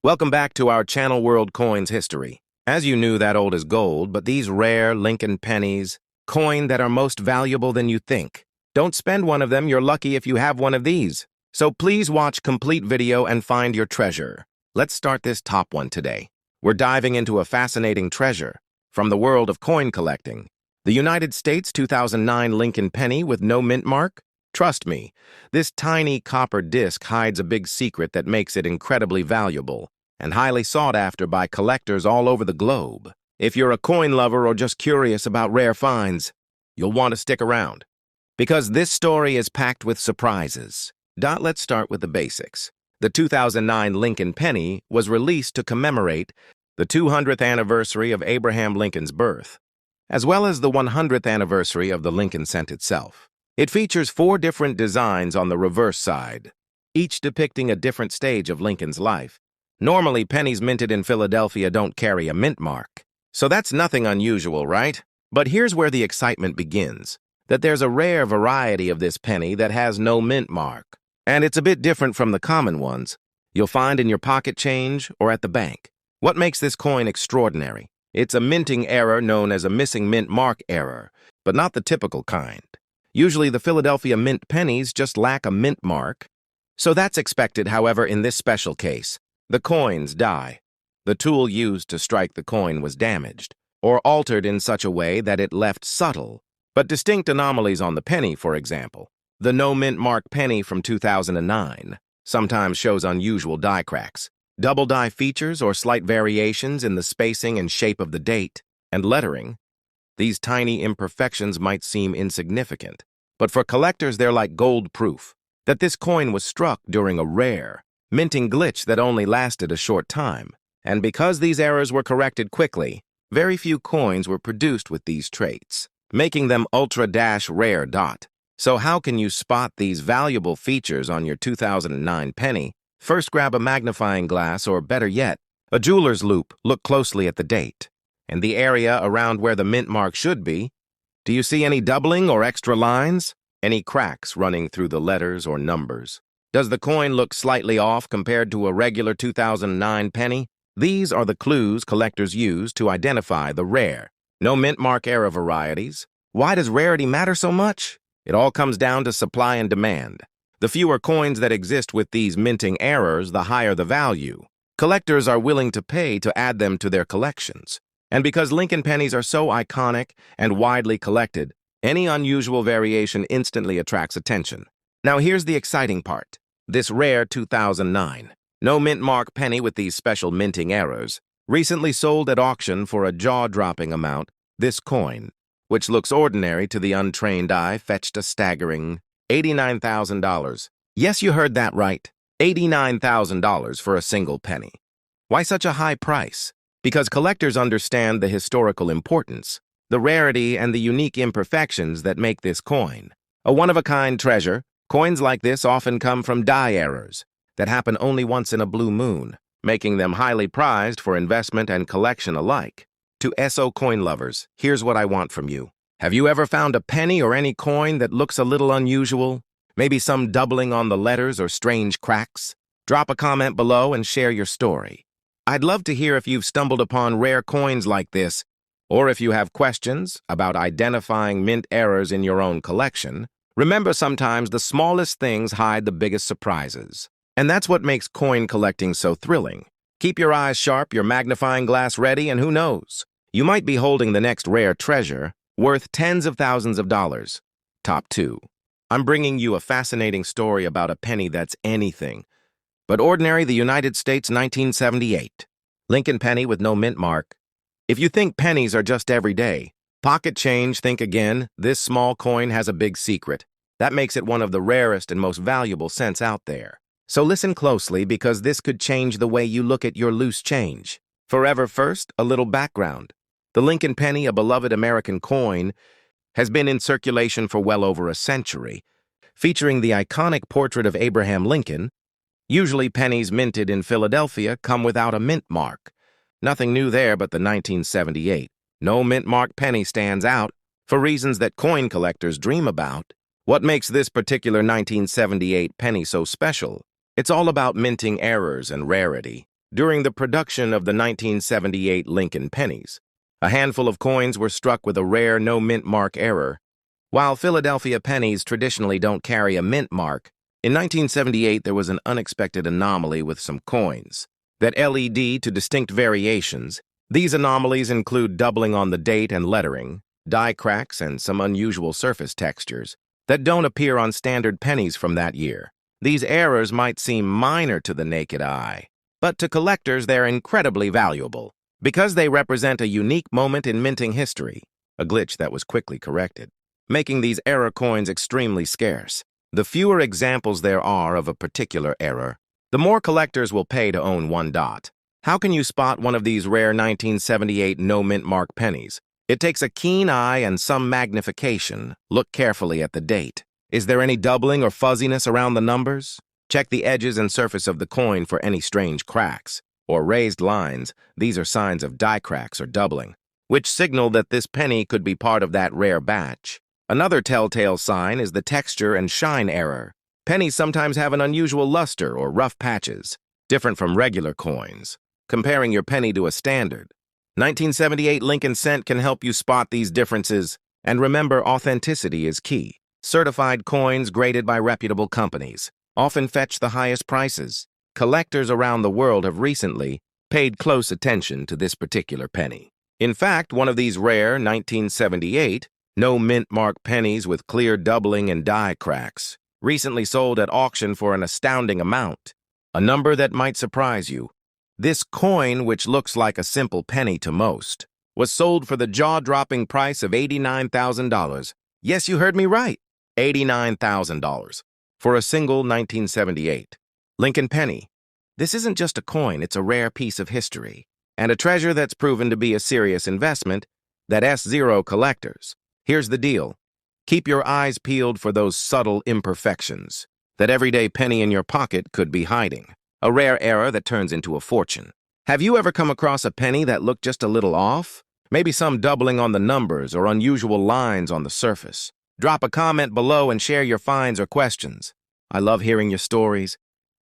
Welcome back to our Channel World Coins History. As you knew, that old is gold, but these rare Lincoln pennies, coin that are most valuable than you think. Don't spend one of them, you're lucky if you have one of these. So please watch complete video and find your treasure. Let's start this top one today. We're diving into a fascinating treasure from the world of coin collecting. The United States 2009 Lincoln penny with no mint mark? Trust me, this tiny copper disc hides a big secret that makes it incredibly valuable and highly sought after by collectors all over the globe. If you're a coin lover or just curious about rare finds, you'll want to stick around, because this story is packed with surprises. Let's start with the basics. The 2009 Lincoln penny was released to commemorate the 200th anniversary of Abraham Lincoln's birth, as well as the 100th anniversary of the Lincoln cent itself. It features 4 different designs on the reverse side, each depicting a different stage of Lincoln's life. Normally, pennies minted in Philadelphia don't carry a mint mark, so that's nothing unusual, right? But here's where the excitement begins, that there's a rare variety of this penny that has no mint mark. And it's a bit different from the common ones you'll find in your pocket change or at the bank. What makes this coin extraordinary? It's a minting error known as a missing mint mark error, but not the typical kind. Usually the Philadelphia mint pennies just lack a mint mark, so that's expected. However, in this special case, the coin's die. The tool used to strike the coin was damaged or altered in such a way that it left subtle but distinct anomalies on the penny. For example, the no mint mark penny from 2009 sometimes shows unusual die cracks, double die features, or slight variations in the spacing and shape of the date and lettering. These tiny imperfections might seem insignificant, but for collectors they're like gold proof that this coin was struck during a rare minting glitch that only lasted a short time. And because these errors were corrected quickly, very few coins were produced with these traits, making them ultra-rare. So how can you spot these valuable features on your 2009 penny? First, grab a magnifying glass, or better yet, a jeweler's loupe. Look closely at the date and the area around where the mint mark should be. Do you see any doubling or extra lines? Any cracks running through the letters or numbers? Does the coin look slightly off compared to a regular 2009 penny? These are the clues collectors use to identify the rare, no mint mark error varieties. Why does rarity matter so much? It all comes down to supply and demand. The fewer coins that exist with these minting errors, the higher the value collectors are willing to pay to add them to their collections. And because Lincoln pennies are so iconic and widely collected, any unusual variation instantly attracts attention. Now here's the exciting part. This rare 2009 no mint mark penny with these special minting errors recently sold at auction for a jaw-dropping amount. This coin, which looks ordinary to the untrained eye, fetched a staggering $89,000. Yes, you heard that right. $89,000 for a single penny. Why such a high price? Because collectors understand the historical importance, the rarity, and the unique imperfections that make this coin a one-of-a-kind treasure. Coins like this often come from die errors that happen only once in a blue moon, making them highly prized for investment and collection alike. To SO coin lovers, here's what I want from you. Have you ever found a penny or any coin that looks a little unusual? Maybe some doubling on the letters or strange cracks? Drop a comment below and share your story. I'd love to hear if you've stumbled upon rare coins like this, or if you have questions about identifying mint errors in your own collection. Remember, sometimes the smallest things hide the biggest surprises. And that's what makes coin collecting so thrilling. Keep your eyes sharp, your magnifying glass ready, and who knows, you might be holding the next rare treasure worth tens of thousands of dollars. Top 2. I'm bringing you a fascinating story about a penny that's anything but ordinary. The United States 1978 Lincoln penny with no mint mark. If you think pennies are just everyday pocket change, think again. This small coin has a big secret that makes it one of the rarest and most valuable cents out there. So listen closely, because this could change the way you look at your loose change forever. First, a little background. The Lincoln penny, a beloved American coin, has been in circulation for well over a century, featuring the iconic portrait of Abraham Lincoln. Usually pennies minted in Philadelphia come without a mint mark. Nothing new there, but the 1978 no mint mark penny stands out for reasons that coin collectors dream about. What makes this particular 1978 penny so special? It's all about minting errors and rarity. During the production of the 1978 Lincoln pennies, a handful of coins were struck with a rare no mint mark error. While Philadelphia pennies traditionally don't carry a mint mark, in 1978 there was an unexpected anomaly with some coins that LED to distinct variations. These anomalies include doubling on the date and lettering, die cracks, and some unusual surface textures that don't appear on standard pennies from that year. These errors might seem minor to the naked eye, but to collectors they're incredibly valuable because they represent a unique moment in minting history, a glitch that was quickly corrected, making these error coins extremely scarce. The fewer examples there are of a particular error, the more collectors will pay to own one dot. How can you spot one of these rare 1978 no mint mark pennies? It takes a keen eye and some magnification. Look carefully at the date. Is there any doubling or fuzziness around the numbers? Check the edges and surface of the coin for any strange cracks or raised lines. These are signs of die cracks or doubling, which signal that this penny could be part of that rare batch. Another telltale sign is the texture and shine error. Pennies sometimes have an unusual luster or rough patches, different from regular coins. Comparing your penny to a standard 1978 Lincoln cent can help you spot these differences, and remember, authenticity is key. Certified coins graded by reputable companies often fetch the highest prices. Collectors around the world have recently paid close attention to this particular penny. In fact, one of these rare 1978 no mint mark pennies with clear doubling and die cracks recently sold at auction for an astounding amount, a number that might surprise you. This coin, which looks like a simple penny to most, was sold for the jaw-dropping price of $89,000. Yes, you heard me right, $89,000 for a single 1978 Lincoln penny. This isn't just a coin, it's a rare piece of history, and a treasure that's proven to be a serious investment that S0 collectors. Here's the deal. Keep your eyes peeled for those subtle imperfections that everyday penny in your pocket could be hiding. A rare error that turns into a fortune. Have you ever come across a penny that looked just a little off? Maybe some doubling on the numbers or unusual lines on the surface. Drop a comment below and share your finds or questions. I love hearing your stories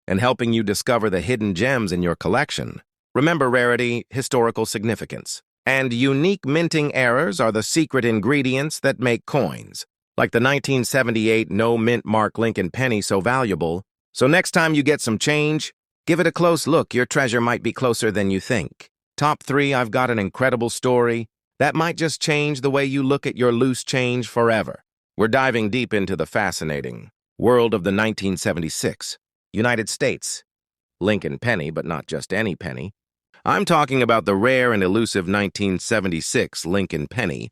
and helping you discover the hidden gems in your collection. Remember, rarity, historical significance, and unique minting errors are the secret ingredients that make coins, like the 1978 no mint mark Lincoln penny, so valuable. So next time you get some change, give it a close look. Your treasure might be closer than you think. Top 3, I've got an incredible story that might just change the way you look at your loose change forever. We're diving deep into the fascinating world of the 1976 United States Lincoln penny, but not just any penny. I'm talking about the rare and elusive 1976 Lincoln penny,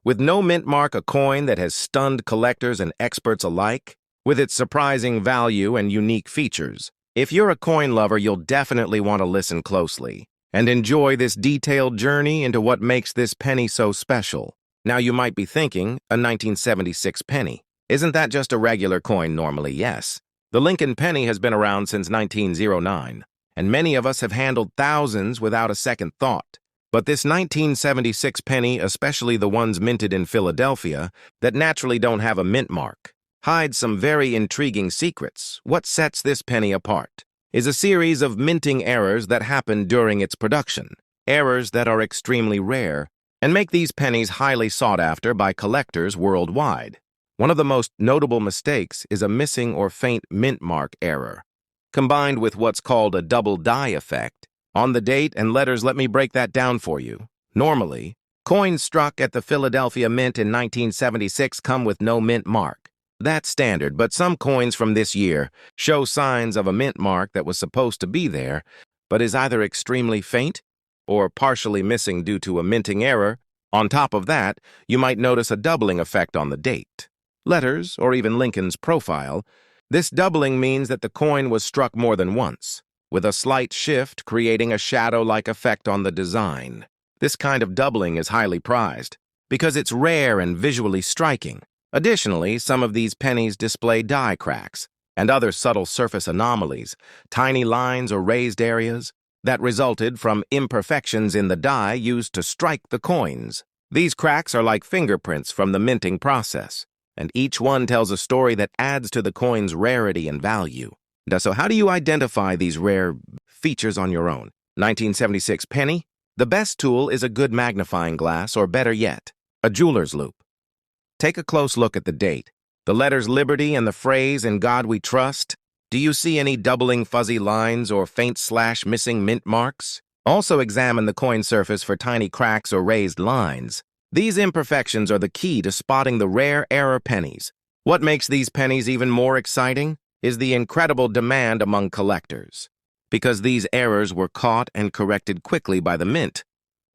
with no mint mark, a coin that has stunned collectors and experts alike with its surprising value and unique features. If you're a coin lover, you'll definitely want to listen closely and enjoy this detailed journey into what makes this penny so special. Now you might be thinking, a 1976 penny. Isn't that just a regular coin normally? Yes. The Lincoln penny has been around since 1909, and many of us have handled thousands without a second thought. But this 1976 penny, especially the ones minted in Philadelphia that naturally don't have a mint mark, hides some very intriguing secrets. What sets this penny apart is a series of minting errors that happened during its production, errors that are extremely rare and make these pennies highly sought after by collectors worldwide. One of the most notable mistakes is a missing or faint mint mark error, combined with what's called a double die effect on the date and letters. Let me break that down for you. Normally, coins struck at the Philadelphia Mint in 1976 come with no mint mark. That's standard, but some coins from this year show signs of a mint mark that was supposed to be there, but is either extremely faint or partially missing due to a minting error. On top of that, you might notice a doubling effect on the date, letters, or even Lincoln's profile. This doubling means that the coin was struck more than once, with a slight shift creating a shadow-like effect on the design. This kind of doubling is highly prized because it's rare and visually striking. Additionally, some of these pennies display die cracks and other subtle surface anomalies, tiny lines or raised areas that resulted from imperfections in the die used to strike the coins. These cracks are like fingerprints from the minting process, and each one tells a story that adds to the coin's rarity and value. So how do you identify these rare features on your own? 1976 penny. The best tool is a good magnifying glass, or better yet, a jeweler's loupe. Take a close look at the date. The letters Liberty and the phrase "In God We Trust." Do you see any doubling fuzzy lines or faint slash missing mint marks? Also examine the coin surface for tiny cracks or raised lines. These imperfections are the key to spotting the rare error pennies. What makes these pennies even more exciting is the incredible demand among collectors. Because these errors were caught and corrected quickly by the mint,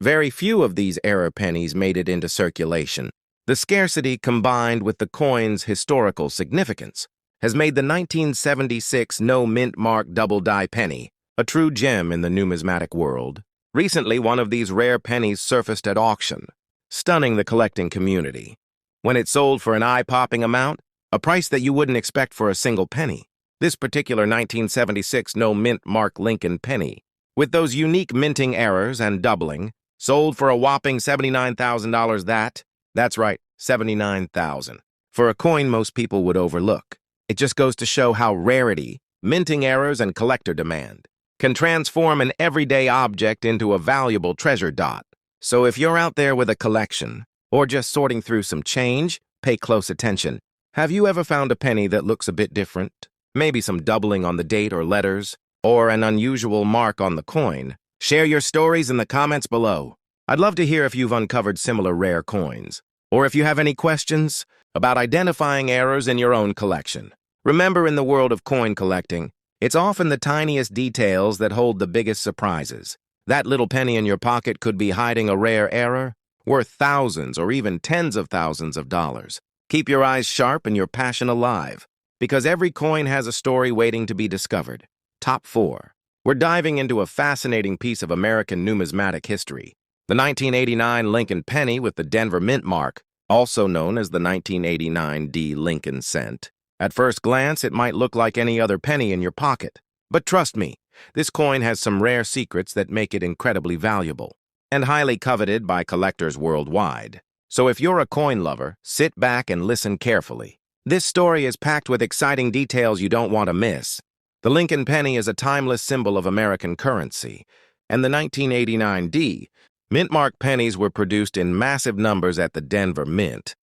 very few of these error pennies made it into circulation. The scarcity, combined with the coin's historical significance, has made the 1976 no mint mark double die penny a true gem in the numismatic world. Recently, one of these rare pennies surfaced at auction, stunning the collecting community. When it sold for an eye-popping amount, a price that you wouldn't expect for a single penny, this particular 1976 no mint mark Lincoln penny, with those unique minting errors and doubling, sold for a whopping $79,000. That's right, $79,000. For a coin most people would overlook. It just goes to show how rarity, minting errors, and collector demand can transform an everyday object into a valuable treasure dot. So if you're out there with a collection, or just sorting through some change, pay close attention. Have you ever found a penny that looks a bit different? Maybe some doubling on the date or letters, or an unusual mark on the coin? Share your stories in the comments below. I'd love to hear if you've uncovered similar rare coins, or if you have any questions about identifying errors in your own collection. Remember, in the world of coin collecting, it's often the tiniest details that hold the biggest surprises. That little penny in your pocket could be hiding a rare error worth thousands or even tens of thousands of dollars. Keep your eyes sharp and your passion alive, because every coin has a story waiting to be discovered. Top 4. We're diving into a fascinating piece of American numismatic history, the 1989 Lincoln penny with the Denver mint mark, also known as the 1989 D Lincoln cent. At first glance, it might look like any other penny in your pocket. But trust me, this coin has some rare secrets that make it incredibly valuable and highly coveted by collectors worldwide. So if you're a coin lover, sit back and listen carefully. This story is packed with exciting details you don't want to miss. The Lincoln penny is a timeless symbol of American currency, and the 1989 D mint mark pennies were produced in massive numbers at the Denver Mint.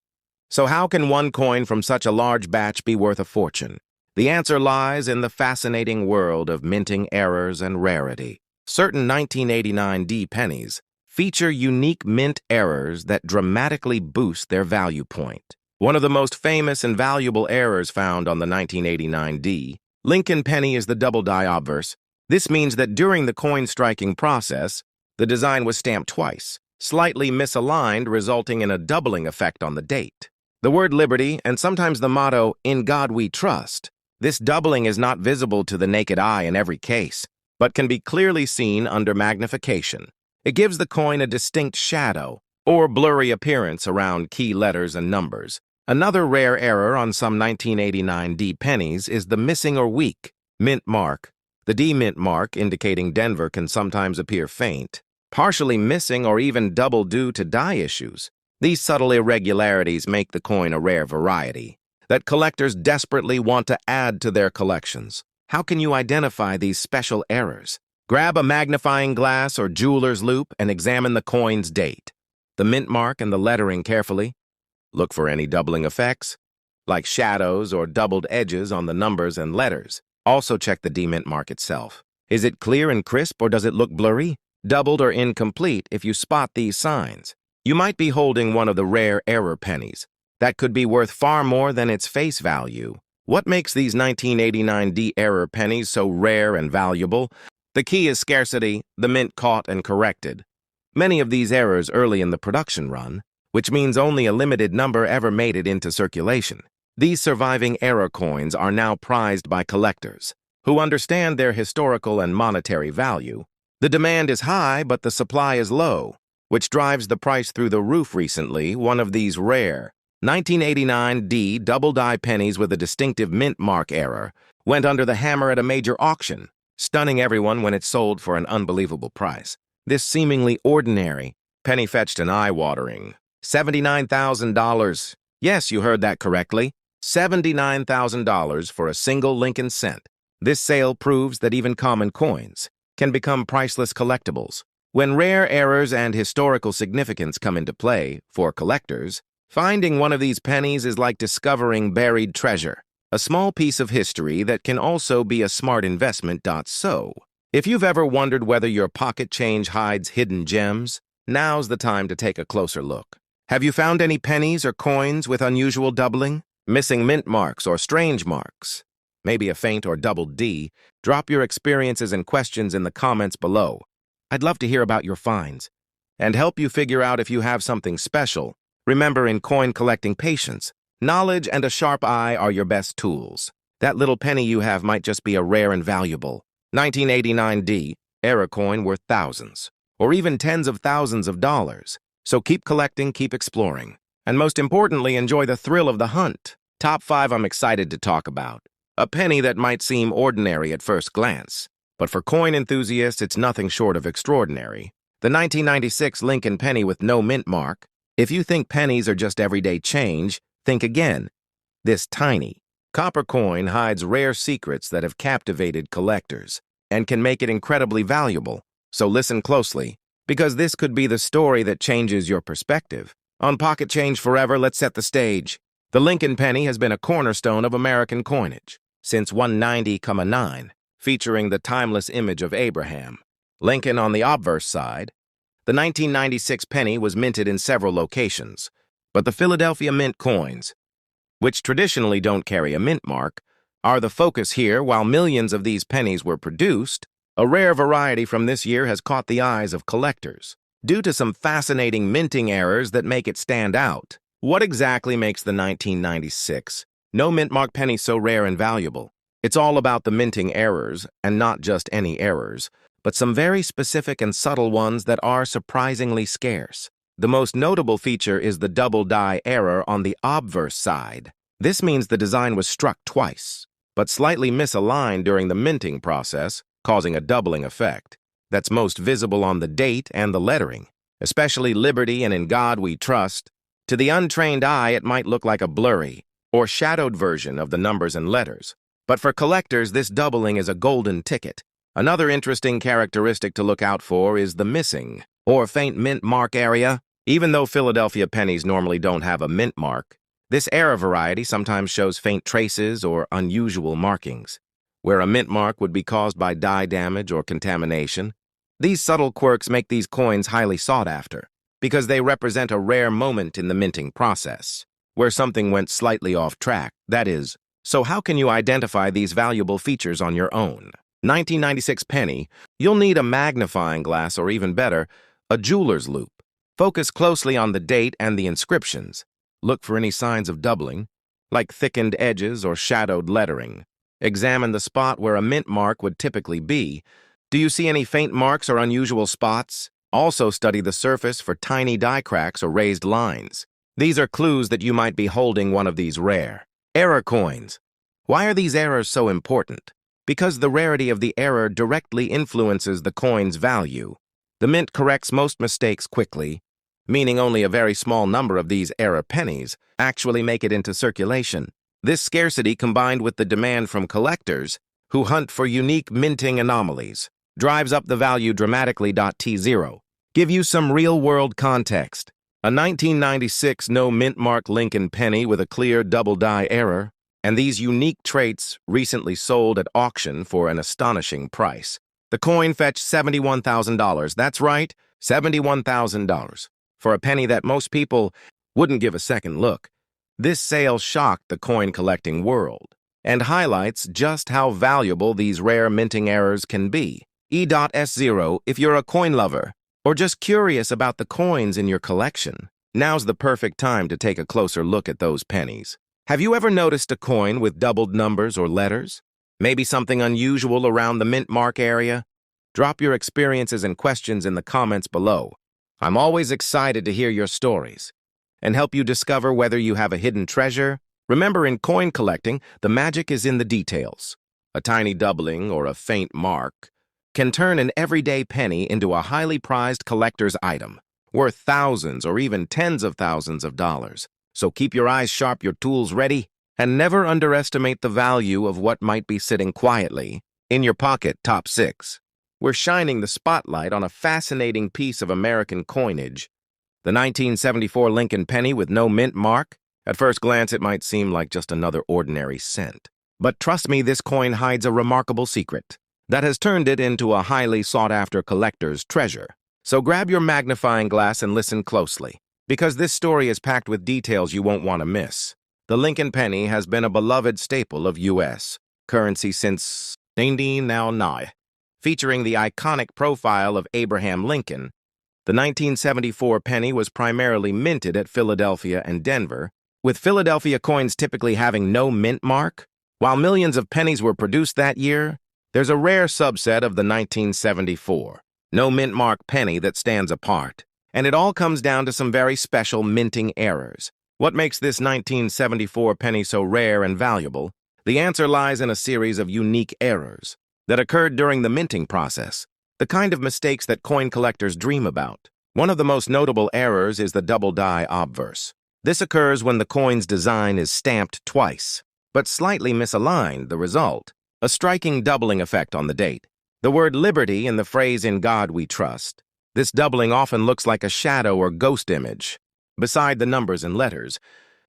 So how can one coin from such a large batch be worth a fortune? The answer lies in the fascinating world of minting errors and rarity. Certain 1989 D pennies feature unique mint errors that dramatically boost their value point. One of the most famous and valuable errors found on the 1989 D Lincoln penny is the double die obverse. This means that during the coin striking process, the design was stamped twice, slightly misaligned, resulting in a doubling effect on the date. The word Liberty, and sometimes the motto, "In God We Trust," this doubling is not visible to the naked eye in every case, but can be clearly seen under magnification. It gives the coin a distinct shadow or blurry appearance around key letters and numbers. Another rare error on some 1989 D pennies is the missing or weak mint mark. The D mint mark, indicating Denver, can sometimes appear faint, partially missing, or even double due to die issues. These subtle irregularities make the coin a rare variety that collectors desperately want to add to their collections. How can you identify these special errors? Grab a magnifying glass or jeweler's loupe and examine the coin's date, the mint mark, and the lettering carefully. Look for any doubling effects, like shadows or doubled edges on the numbers and letters. Also check the D mint mark itself. Is it clear and crisp, or does it look blurry, doubled, or incomplete? If you spot these signs, you might be holding one of the rare error pennies that could be worth far more than its face value. What makes these 1989 D error pennies so rare and valuable? The key is scarcity. The mint caught and corrected many of these errors early in the production run, which means only a limited number ever made it into circulation. These surviving error coins are now prized by collectors who understand their historical and monetary value. The demand is high, but the supply is low, which drives the price through the roof. Recently, one of these rare 1989 D double die pennies with a distinctive mint mark error went under the hammer at a major auction, stunning everyone when it sold for an unbelievable price. This seemingly ordinary penny fetched an eye-watering $79,000. Yes, you heard that correctly. $79,000 for a single Lincoln cent. This sale proves that even common coins can become priceless collectibles. When rare errors and historical significance come into play for collectors, finding one of these pennies is like discovering buried treasure, a small piece of history that can also be a smart investment. So, if you've ever wondered whether your pocket change hides hidden gems, now's the time to take a closer look. Have you found any pennies or coins with unusual doubling, missing mint marks or strange marks? Maybe a faint or doubled D? Drop your experiences and questions in the comments below. I'd love to hear about your finds and help you figure out if you have something special. Remember, in coin collecting, patience, knowledge, and a sharp eye are your best tools. That little penny you have might just be a rare and valuable 1989 D era coin worth thousands, or even tens of thousands of dollars. So keep collecting, keep exploring, and most importantly, enjoy the thrill of the hunt. Top 5 I'm excited to talk about. A penny that might seem ordinary at first glance, but for coin enthusiasts, it's nothing short of extraordinary. The 1996 Lincoln penny with no mint mark. If you think pennies are just everyday change, think again. This tiny copper coin hides rare secrets that have captivated collectors and can make it incredibly valuable. So listen closely, because this could be the story that changes your perspective. On Pocket Change Forever, let's set the stage. The Lincoln penny has been a cornerstone of American coinage since 190,9, featuring the timeless image of Abraham Lincoln on the obverse side. The 1996 penny was minted in several locations, but the Philadelphia Mint coins, which traditionally don't carry a mint mark, are the focus here. While millions of these pennies were produced, a rare variety from this year has caught the eyes of collectors due to some fascinating minting errors that make it stand out. What exactly makes the 1996 no mint mark penny so rare and valuable? It's all about the minting errors, and not just any errors, but some very specific and subtle ones that are surprisingly scarce. The most notable feature is the double die error on the obverse side. This means the design was struck twice, but slightly misaligned during the minting process, causing a doubling effect. That's most visible on the date and the lettering, especially Liberty and In God We Trust. To the untrained eye, it might look like a blurry or shadowed version of the numbers and letters. But for collectors, this doubling is a golden ticket. Another interesting characteristic to look out for is the missing or faint mint mark area. Even though Philadelphia pennies normally don't have a mint mark, this era variety sometimes shows faint traces or unusual markings, where a mint mark would be caused by dye damage or contamination. These subtle quirks make these coins highly sought after, because they represent a rare moment in the minting process, where something went slightly off track, that is. So how can you identify these valuable features on your own? 1996 penny, you'll need a magnifying glass, or even better, a jeweler's loupe. Focus closely on the date and the inscriptions. Look for any signs of doubling, like thickened edges or shadowed lettering. Examine the spot where a mint mark would typically be. Do you see any faint marks or unusual spots? Also study the surface for tiny die cracks or raised lines. These are clues that you might be holding one of these rare error coins. Why are these errors so important? Because the rarity of the error directly influences the coin's value. The mint corrects most mistakes quickly, meaning only a very small number of these error pennies actually make it into circulation. This scarcity, combined with the demand from collectors who hunt for unique minting anomalies, drives up the value dramatically. T0. Give you some real-world context. A 1996 no mint mark Lincoln penny with a clear double die error, and these unique traits recently sold at auction for an astonishing price. The coin fetched $71,000. That's right, $71,000. For a penny that most people wouldn't give a second look. This sale shocked the coin-collecting world and highlights just how valuable these rare minting errors can be. E.S0, if you're a coin lover or just curious about the coins in your collection, now's the perfect time to take a closer look at those pennies. Have you ever noticed a coin with doubled numbers or letters? Maybe something unusual around the mint mark area? Drop your experiences and questions in the comments below. I'm always excited to hear your stories and help you discover whether you have a hidden treasure. Remember, in coin collecting, the magic is in the details. A tiny doubling or a faint mark can turn an everyday penny into a highly prized collector's item, worth thousands or even tens of thousands of dollars. So keep your eyes sharp, your tools ready, and never underestimate the value of what might be sitting quietly in your pocket. Top 6. we're shining the spotlight on a fascinating piece of American coinage, the 1974 Lincoln penny with no mint mark. At first glance, it might seem like just another ordinary cent. But trust me, this coin hides a remarkable secret that has turned it into a highly sought-after collector's treasure. So grab your magnifying glass and listen closely, because this story is packed with details you won't want to miss. The Lincoln penny has been a beloved staple of U.S. currency since 1909. Featuring the iconic profile of Abraham Lincoln, the 1974 penny was primarily minted at Philadelphia and Denver, with Philadelphia coins typically having no mint mark. While millions of pennies were produced that year, there's a rare subset of the 1974 no mint mark penny that stands apart, and it all comes down to some very special minting errors. What makes this 1974 penny so rare and valuable? The answer lies in a series of unique errors that occurred during the minting process, the kind of mistakes that coin collectors dream about. One of the most notable errors is the double die obverse. This occurs when the coin's design is stamped twice, but slightly misaligned. The result, a striking doubling effect on the date. The word liberty in the phrase "in God we trust." This doubling often looks like a shadow or ghost image beside the numbers and letters,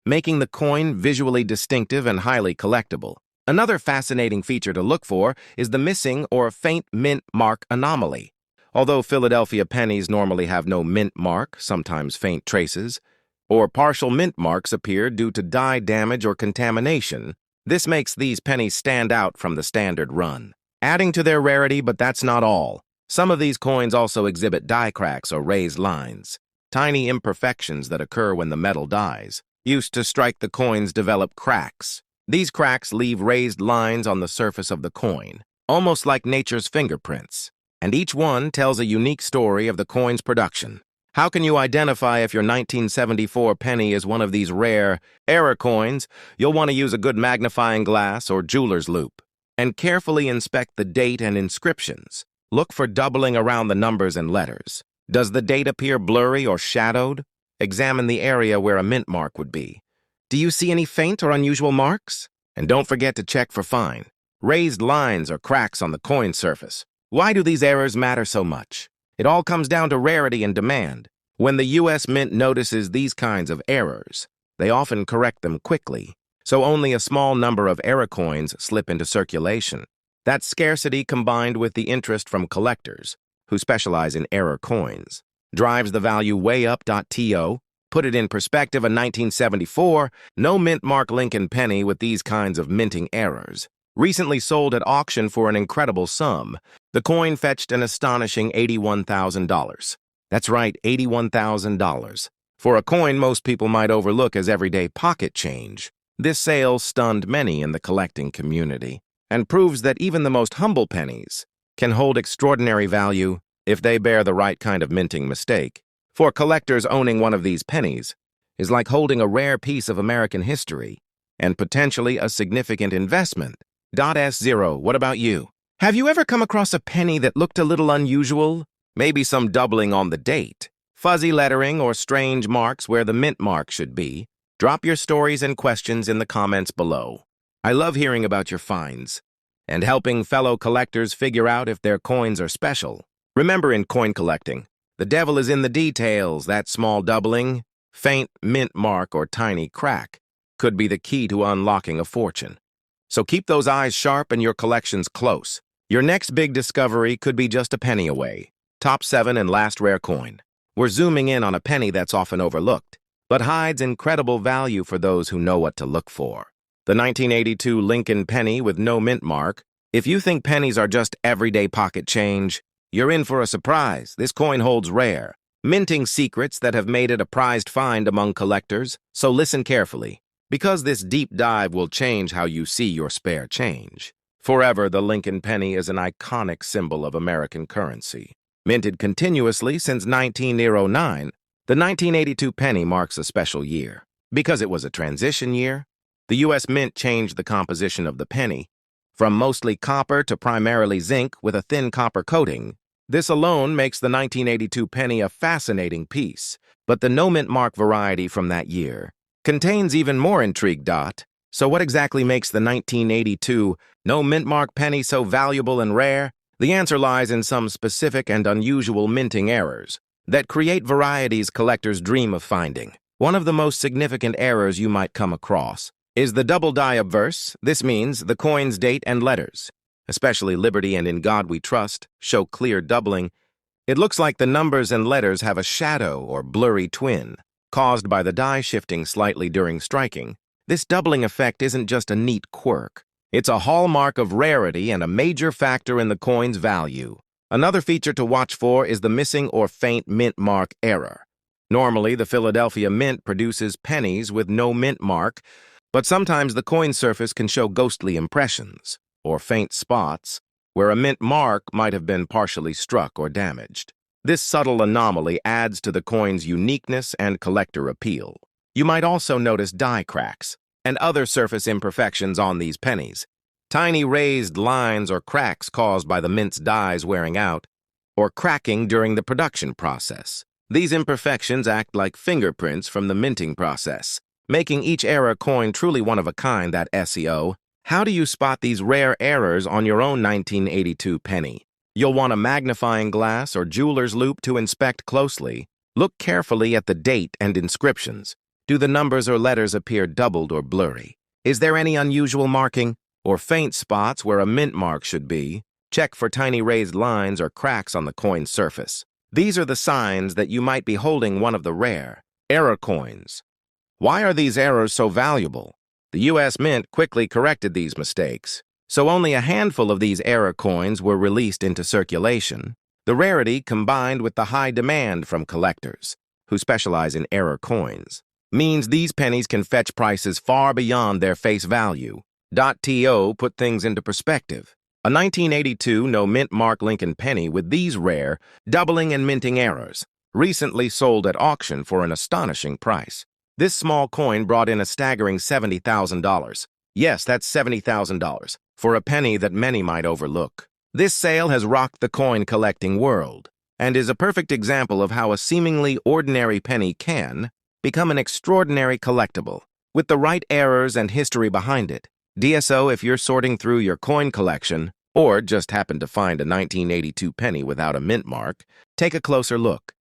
making the coin visually distinctive and highly collectible. Another fascinating feature to look for is the missing or faint mint mark anomaly. Although Philadelphia pennies normally have no mint mark, sometimes faint traces, or partial mint marks appear due to die damage or contamination, this makes these pennies stand out from the standard run, adding to their rarity. But that's not all. Some of these coins also exhibit die cracks or raised lines, tiny imperfections that occur when the metal dies. Used to strike the coins develop cracks. These cracks leave raised lines on the surface of the coin, almost like nature's fingerprints, and each one tells a unique story of the coin's production. How can you identify if your 1974 penny is one of these rare error coins? You'll want to use a good magnifying glass or jeweler's loupe and carefully inspect the date and inscriptions. Look for doubling around the numbers and letters. Does the date appear blurry or shadowed? Examine the area where a mint mark would be. Do you see any faint or unusual marks? And don't forget to check for fine raised lines or cracks on the coin surface. Why do these errors matter so much? It all comes down to rarity and demand. When the U.S. Mint notices these kinds of errors, they often correct them quickly, so only a small number of error coins slip into circulation. That scarcity, combined with the interest from collectors, who specialize in error coins, drives the value way up. To put it in perspective, a 1974 no mint mark Lincoln penny with these kinds of minting errors recently sold at auction for an incredible sum. The coin fetched an astonishing $81,000. That's right, $81,000. For a coin most people might overlook as everyday pocket change. This sale stunned many in the collecting community and proves that even the most humble pennies can hold extraordinary value if they bear the right kind of minting mistake. For collectors, owning one of these pennies is like holding a rare piece of American history and potentially a significant investment. S0, what about you? Have you ever come across a penny that looked a little unusual? Maybe some doubling on the date, fuzzy lettering, or strange marks where the mint mark should be? Drop your stories and questions in the comments below. I love hearing about your finds and helping fellow collectors figure out if their coins are special. Remember, in coin collecting, the devil is in the details. That small doubling, faint mint mark, or tiny crack could be the key to unlocking a fortune. So keep those eyes sharp and your collections close. Your next big discovery could be just a penny away. Top 7 and last rare coin. We're zooming in on a penny that's often overlooked, but hides incredible value for those who know what to look for. The 1982 Lincoln penny with no mint mark. If you think pennies are just everyday pocket change, you're in for a surprise. This coin holds rare minting secrets that have made it a prized find among collectors, so listen carefully, because this deep dive will change how you see your spare change. Forever, the Lincoln penny is an iconic symbol of American currency. Minted continuously since 1909, the 1982 penny marks a special year. Because it was a transition year, the U.S. Mint changed the composition of the penny, from mostly copper to primarily zinc with a thin copper coating. This alone makes the 1982 penny a fascinating piece, but the no mint mark variety from that year contains even more intrigue. So what exactly makes the 1982 no mint mark penny so valuable and rare? The answer lies in some specific and unusual minting errors that create varieties collectors dream of finding. One of the most significant errors you might come across is the double die obverse. This means the coin's date and letters, especially Liberty and In God We Trust, show clear doubling. It looks like the numbers and letters have a shadow or blurry twin, caused by the die shifting slightly during striking. This doubling effect isn't just a neat quirk. It's a hallmark of rarity and a major factor in the coin's value. Another feature to watch for is the missing or faint mint mark error. Normally, the Philadelphia Mint produces pennies with no mint mark, but sometimes the coin surface can show ghostly impressions, or faint spots, where a mint mark might have been partially struck or damaged. This subtle anomaly adds to the coin's uniqueness and collector appeal. You might also notice die cracks and other surface imperfections on these pennies. Tiny raised lines or cracks caused by the mint's dies wearing out, or cracking during the production process. These imperfections act like fingerprints from the minting process, making each era coin truly one of a kind. That SEO. How do you spot these rare errors on your own 1982 penny? You'll want a magnifying glass or jeweler's loupe to inspect closely. Look carefully at the date and inscriptions. Do the numbers or letters appear doubled or blurry? Is there any unusual marking or faint spots where a mint mark should be? Check for tiny raised lines or cracks on the coin's surface. These are the signs that you might be holding one of the rare error coins. Why are these errors so valuable? The U.S. Mint quickly corrected these mistakes, so only a handful of these error coins were released into circulation. The rarity combined with the high demand from collectors, who specialize in error coins, means these pennies can fetch prices far beyond their face value. .to put things into perspective. A 1982 no mint mark Lincoln penny with these rare doubling and minting errors recently sold at auction for an astonishing price. This small coin brought in a staggering $70,000. Yes, that's $70,000 for a penny that many might overlook. This sale has rocked the coin collecting world and is a perfect example of how a seemingly ordinary penny can become an extraordinary collectible with the right errors and history behind it. DSO, if you're sorting through your coin collection or just happen to find a 1982 penny without a mint mark, take a closer look.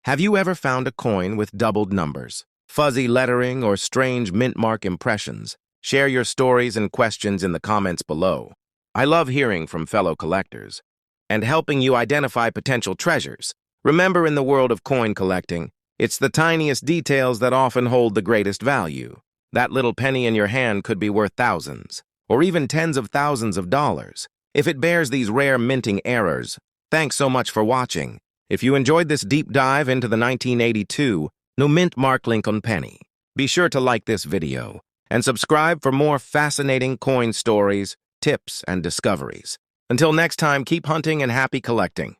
Have you ever found a coin with doubled numbers, fuzzy lettering, or strange mint mark impressions? Share your stories and questions in the comments below. I love hearing from fellow collectors and helping you identify potential treasures. Remember, in the world of coin collecting, it's the tiniest details that often hold the greatest value. That little penny in your hand could be worth thousands, or even tens of thousands of dollars, if it bears these rare minting errors. Thanks so much for watching. If you enjoyed this deep dive into the 1982 no mint mark Lincoln penny, be sure to like this video and subscribe for more fascinating coin stories, tips, and discoveries. Until next time, keep hunting and happy collecting.